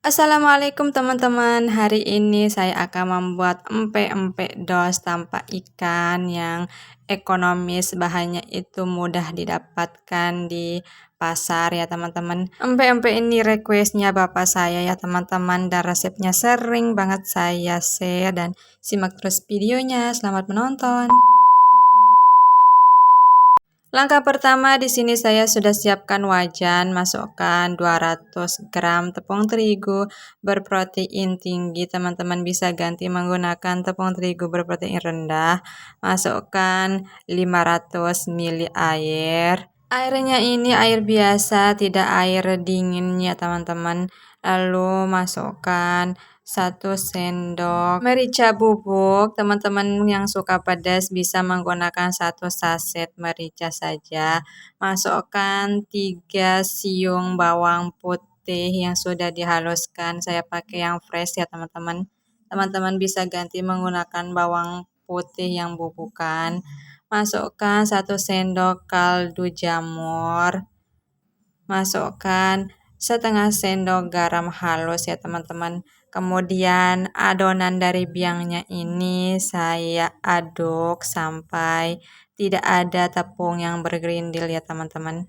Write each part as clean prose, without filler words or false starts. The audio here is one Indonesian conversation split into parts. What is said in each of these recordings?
Assalamualaikum teman-teman. Hari ini saya akan membuat empek-empek dos tanpa ikan yang ekonomis. Bahannya itu mudah didapatkan di pasar ya teman-teman. Empek-empek ini requestnya bapak saya ya teman-teman, dan resepnya sering banget saya share, dan simak terus videonya. Selamat menonton. Langkah pertama, di sini saya sudah siapkan wajan, masukkan 200 gram tepung terigu berprotein tinggi. Teman-teman bisa ganti menggunakan tepung terigu berprotein rendah. Masukkan 500 ml air. Airnya ini air biasa, tidak air dingin ya teman-teman. Lalu masukkan 1 sendok merica bubuk. Teman-teman yang suka pedas bisa menggunakan 1 saset merica saja. Masukkan 3 siung bawang putih yang sudah dihaluskan. Saya pakai yang fresh ya teman-teman. Teman-teman bisa ganti menggunakan bawang putih yang bubukan. Masukkan 1 sendok kaldu jamur. Masukkan setengah sendok garam halus ya teman-teman. Kemudian adonan dari biangnya ini saya aduk sampai tidak ada tepung yang bergerindil ya teman-teman.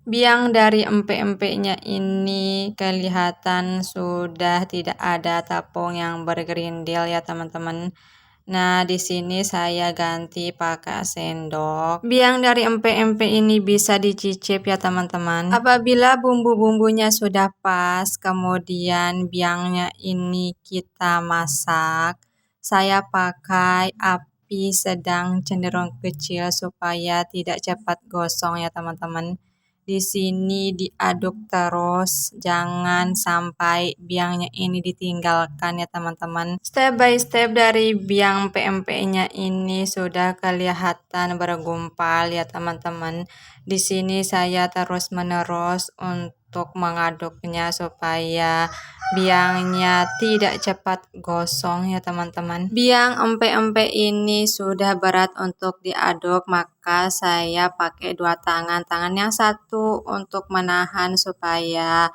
Biang dari empek-empeknya ini kelihatan sudah tidak ada tepung yang bergerindil ya teman-teman. Nah, di sini saya ganti pakai sendok. Biang dari empek-empek ini bisa dicicip ya teman-teman. Apabila bumbu-bumbunya sudah pas, kemudian biangnya ini kita masak. Saya pakai api sedang cenderung kecil supaya tidak cepat gosong ya teman-teman. Di sini diaduk terus, jangan sampai biangnya ini ditinggalkan ya teman-teman. Step by step dari biang PMP-nya ini sudah kelihatan bergumpal ya teman-teman. Di sini saya terus menerus untuk mengaduknya supaya biangnya tidak cepat gosong ya teman-teman. Biang empek-empek ini sudah berat untuk diaduk, maka saya pakai 2 tangan. Tangan yang satu untuk menahan supaya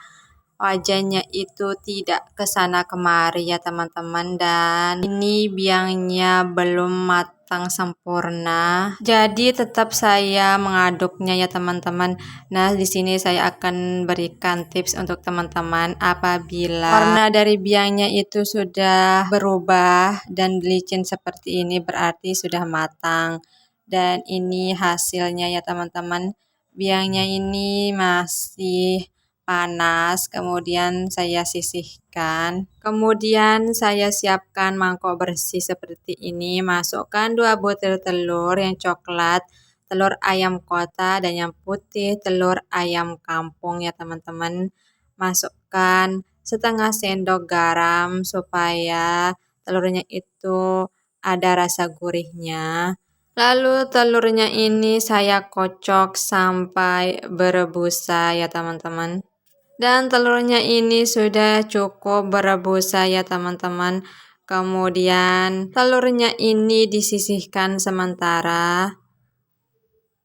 wajannya itu tidak ke sana kemari ya teman-teman. Dan ini biangnya belum matang sempurna, jadi tetap saya mengaduknya ya teman-teman. Nah, di sini saya akan berikan tips untuk teman-teman. Apabila warna dari biangnya itu sudah berubah dan licin seperti ini, berarti sudah matang. Dan ini hasilnya ya teman-teman. Biangnya ini masih panas, kemudian saya sisihkan. Kemudian saya siapkan mangkok bersih seperti ini. Masukkan 2 butir telur yang coklat, telur ayam kota, dan yang putih telur ayam kampung ya teman-teman. Masukkan setengah sendok garam supaya telurnya itu ada rasa gurihnya. Lalu telurnya ini saya kocok sampai berbusa ya teman-teman. Dan telurnya ini sudah cukup berebusa ya teman-teman. Kemudian telurnya ini disisihkan sementara.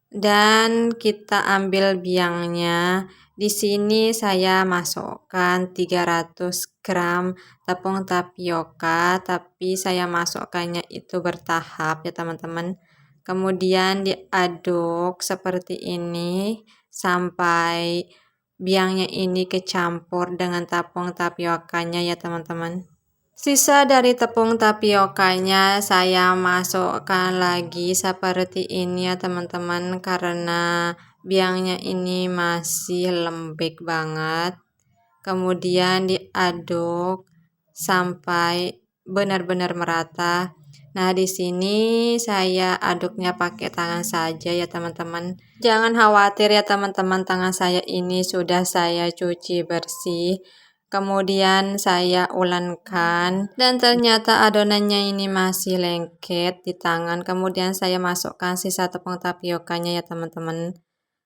Dan kita ambil biangnya. Di sini saya masukkan 300 gram tepung tapioka, tapi saya masukkannya itu bertahap ya teman-teman. Kemudian diaduk seperti ini sampai biangnya ini kecampur dengan tepung tapiokanya ya teman-teman. Sisa dari tepung tapiokanya saya masukkan lagi seperti ini ya teman-teman, karena biangnya ini masih lembek banget. Kemudian diaduk sampai benar-benar merata. Nah, di sini saya aduknya pakai tangan saja ya teman-teman. Jangan khawatir ya teman-teman, tangan saya ini sudah saya cuci bersih. Kemudian saya ulenkan dan ternyata adonannya ini masih lengket di tangan. Kemudian saya masukkan sisa tepung tapiokanya ya teman-teman.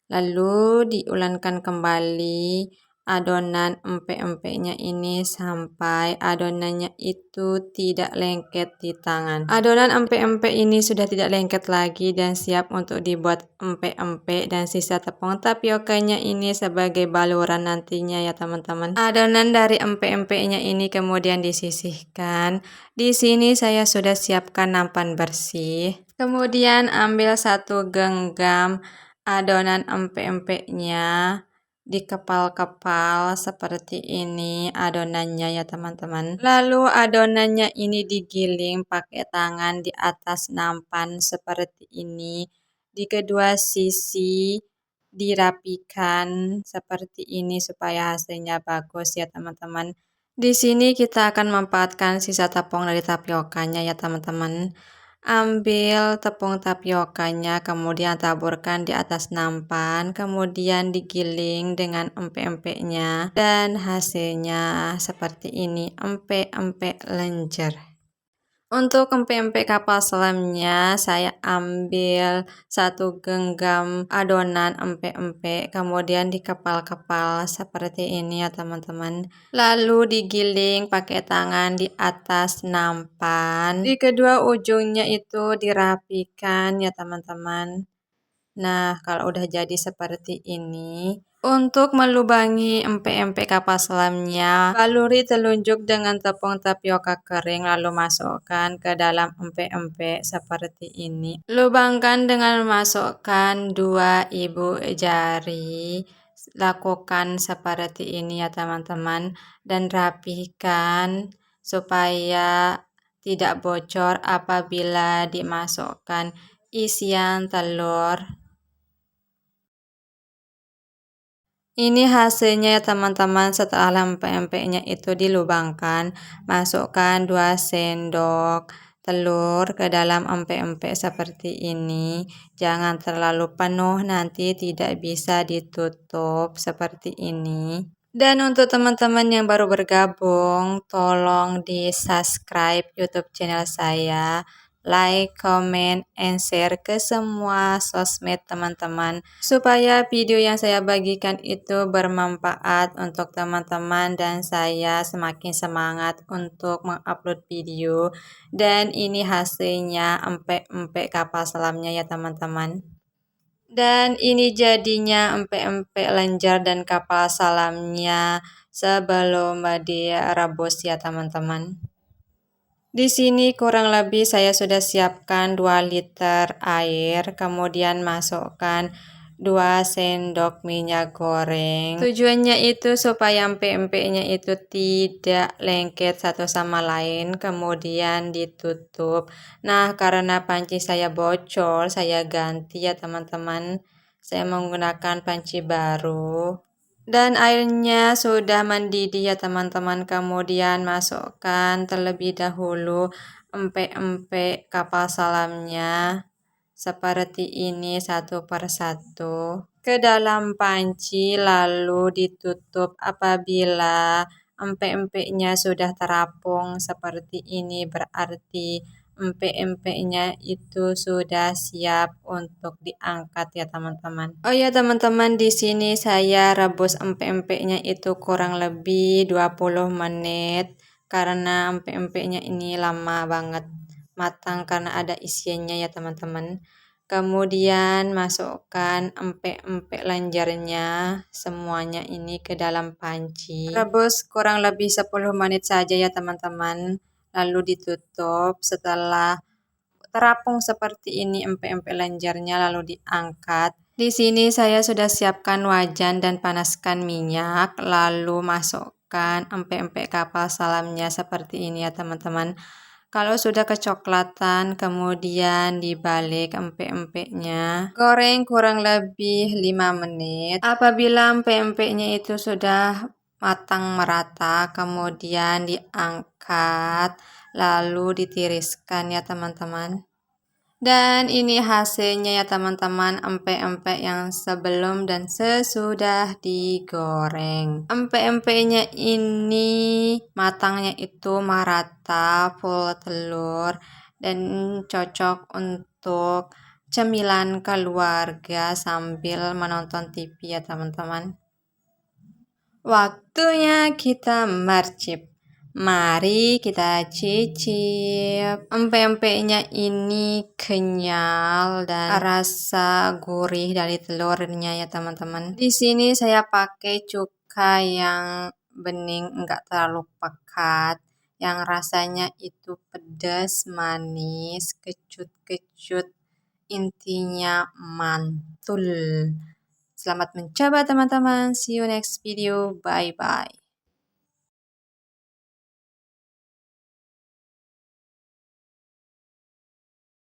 Lalu diulenkan kembali adonan empek-empeknya ini sampai adonannya itu tidak lengket di tangan. Adonan empek-empek ini sudah tidak lengket lagi dan siap untuk dibuat empek-empek, dan sisa tepung tapiokanya ini sebagai baluran nantinya ya teman-teman. Adonan dari empek-empeknya ini kemudian disisihkan. Di sini saya sudah siapkan nampan bersih. Kemudian ambil 1 genggam adonan empek-empeknya, dikepal-kepal seperti ini adonannya ya teman-teman. Lalu adonannya ini digiling pakai tangan di atas nampan seperti ini. Di kedua sisi dirapikan seperti ini supaya hasilnya bagus ya teman-teman. Di sini kita akan memanfaatkan sisa tepung dari tapiokanya ya teman-teman. Ambil tepung tapiokanya, kemudian taburkan di atas nampan, kemudian digiling dengan empek-empeknya, dan hasilnya seperti ini, empek-empek lenjer. Untuk empek-empek kapal selamnya, saya ambil 1 genggam adonan empek-empek, kemudian dikepal-kepal seperti ini ya teman-teman. Lalu digiling pakai tangan di atas nampan. Di kedua ujungnya itu dirapikan ya teman-teman. Nah, kalau udah jadi seperti ini, untuk melubangi empek-empek kapal selamnya, baluri telunjuk dengan tepung tapioka kering lalu masukkan ke dalam empek-empek seperti ini. Lubangkan dengan memasukkan 2 ibu jari. Lakukan seperti ini ya teman-teman, dan rapihkan supaya tidak bocor apabila dimasukkan isian telur. Ini hasilnya ya teman-teman, setelah empek-empeknya itu dilubangkan, masukkan 2 sendok telur ke dalam empek-empek seperti ini. Jangan terlalu penuh, nanti tidak bisa ditutup seperti ini. Dan untuk teman-teman yang baru bergabung, tolong di subscribe YouTube channel saya, like, comment, and share ke semua sosmed teman-teman, supaya video yang saya bagikan itu bermanfaat untuk teman-teman dan saya semakin semangat untuk mengupload video. Dan ini hasilnya empek-empek kapal selamnya ya teman-teman. Dan ini jadinya empek-empek lenjer dan kapal salamnya sebelum direbus ya teman-teman. Di sini kurang lebih saya sudah siapkan 2 liter air, kemudian masukkan 2 sendok minyak goreng. Tujuannya itu supaya empek-empeknya itu tidak lengket satu sama lain, kemudian ditutup. Nah, karena panci saya bocor, saya ganti ya teman-teman. Saya menggunakan panci baru. Dan airnya sudah mendidih ya teman-teman, kemudian masukkan terlebih dahulu empek-empek kapal salamnya seperti ini 1 per 1 ke dalam panci, lalu ditutup. Apabila empek-empeknya sudah terapung seperti ini, berarti empek-empeknya itu sudah siap untuk diangkat ya teman-teman. Oh ya teman-teman, di sini saya rebus empek-empeknya itu kurang lebih 20 menit karena empek-empeknya ini lama banget matang karena ada isiannya ya teman-teman. Kemudian masukkan empek-empek lenjernya semuanya ini ke dalam panci. Rebus kurang lebih 10 menit saja ya teman-teman. Lalu ditutup. Setelah terapung seperti ini empek-empek lenjernya lalu diangkat. Di sini saya sudah siapkan wajan dan panaskan minyak, lalu masukkan empek-empek kapal salamnya seperti ini ya teman-teman. Kalau sudah kecoklatan, kemudian dibalik empek-empeknya. Goreng kurang lebih 5 menit. Apabila empek-empeknya itu sudah matang merata, kemudian diangkat, lalu ditiriskan ya teman-teman. Dan ini hasilnya ya teman-teman, empek-empek yang sebelum dan sesudah digoreng. Empek-empeknya ini matangnya itu merata, full telur, dan cocok untuk cemilan keluarga sambil menonton TV ya teman-teman. Waktunya kita mercip. Mari kita cicip. Empek-empeknya ini kenyal dan rasa gurih dari telurnya ya teman-teman. Di sini saya pakai cuka yang bening, enggak terlalu pekat. Yang rasanya itu pedas, manis, kecut-kecut. Intinya mantul. Selamat mencoba teman-teman. See you next video. Bye bye.